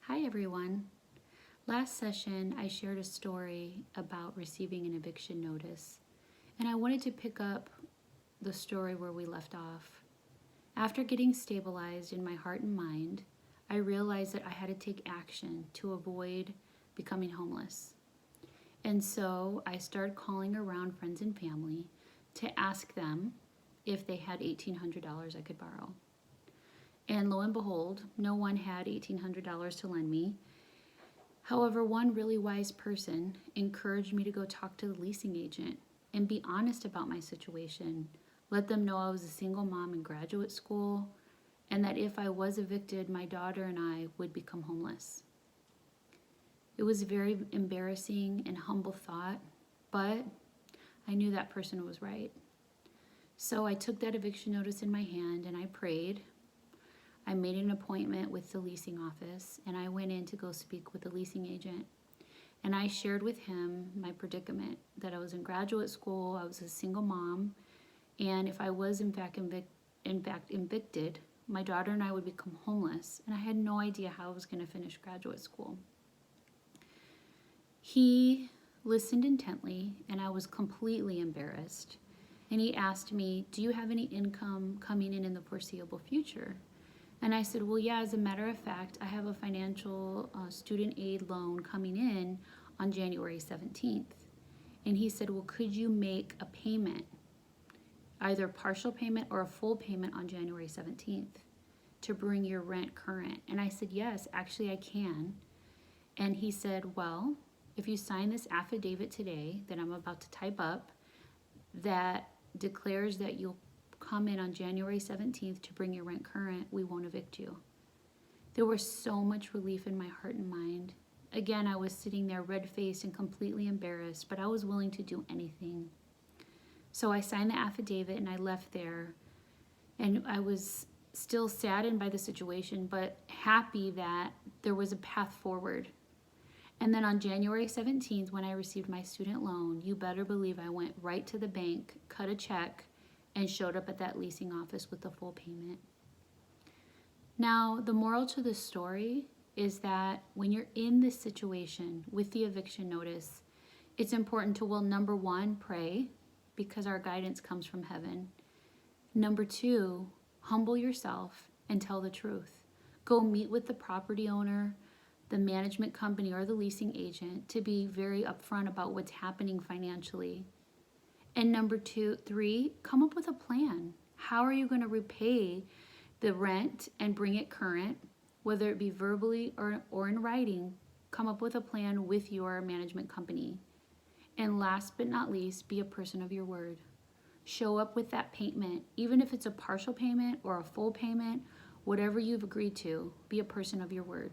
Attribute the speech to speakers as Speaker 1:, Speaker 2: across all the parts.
Speaker 1: Hi everyone. Last session I shared a story about receiving an eviction notice, and I wanted to pick up the story where we left off. After getting stabilized in my heart and mind, I realized that I had to take action to avoid becoming homeless. And so I started calling around friends and family to ask them if they had $1,800 I could borrow. And lo and behold, no one had $1,800 to lend me. However, one really wise person encouraged me to go talk to the leasing agent and be honest about my situation. Let them know I was a single mom in graduate school and that if I was evicted, my daughter and I would become homeless. It was a very embarrassing and humble thought, but I knew that person was right. So I took that eviction notice in my hand and I prayed. I made an appointment with the leasing office and I went in to go speak with the leasing agent. And I shared with him my predicament, that I was in graduate school, I was a single mom, and if I was in fact evicted, my daughter and I would become homeless, and I had no idea how I was going to finish graduate school. He listened intently, and I was completely embarrassed. And he asked me, "Do you have any income coming in the foreseeable future?" And I said, well, yeah, as a matter of fact, I have a financial student aid loan coming in on January 17th. And he said, well, could you make a payment, either a partial payment or a full payment on January 17th to bring your rent current? And I said, yes, actually I can. And he said, well, if you sign this affidavit today that I'm about to type up that declares that you'll come in on January 17th to bring your rent current, we won't evict you. There was so much relief in my heart and mind. Again, I was sitting there red-faced and completely embarrassed, but I was willing to do anything. So I signed the affidavit and I left there, and I was still saddened by the situation, but happy that there was a path forward. And then on January 17th, when I received my student loan, you better believe I went right to the bank, cut a check, and showed up at that leasing office with the full payment. Now, the moral to the story is that when you're in this situation with the eviction notice, it's important to, well, number one, pray, because our guidance comes from heaven. Number two, humble yourself and tell the truth. Go meet with the property owner, the management company, or the leasing agent to be very upfront about what's happening financially. And number three, come up with a plan. How are you going to repay the rent and bring it current, whether it be verbally or in writing? Come up with a plan with your management company. And last but not least, be a person of your word. Show up with that payment, even if it's a partial payment or a full payment, whatever you've agreed to, be a person of your word.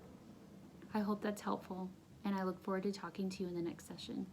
Speaker 1: I hope that's helpful, and I look forward to talking to you in the next session.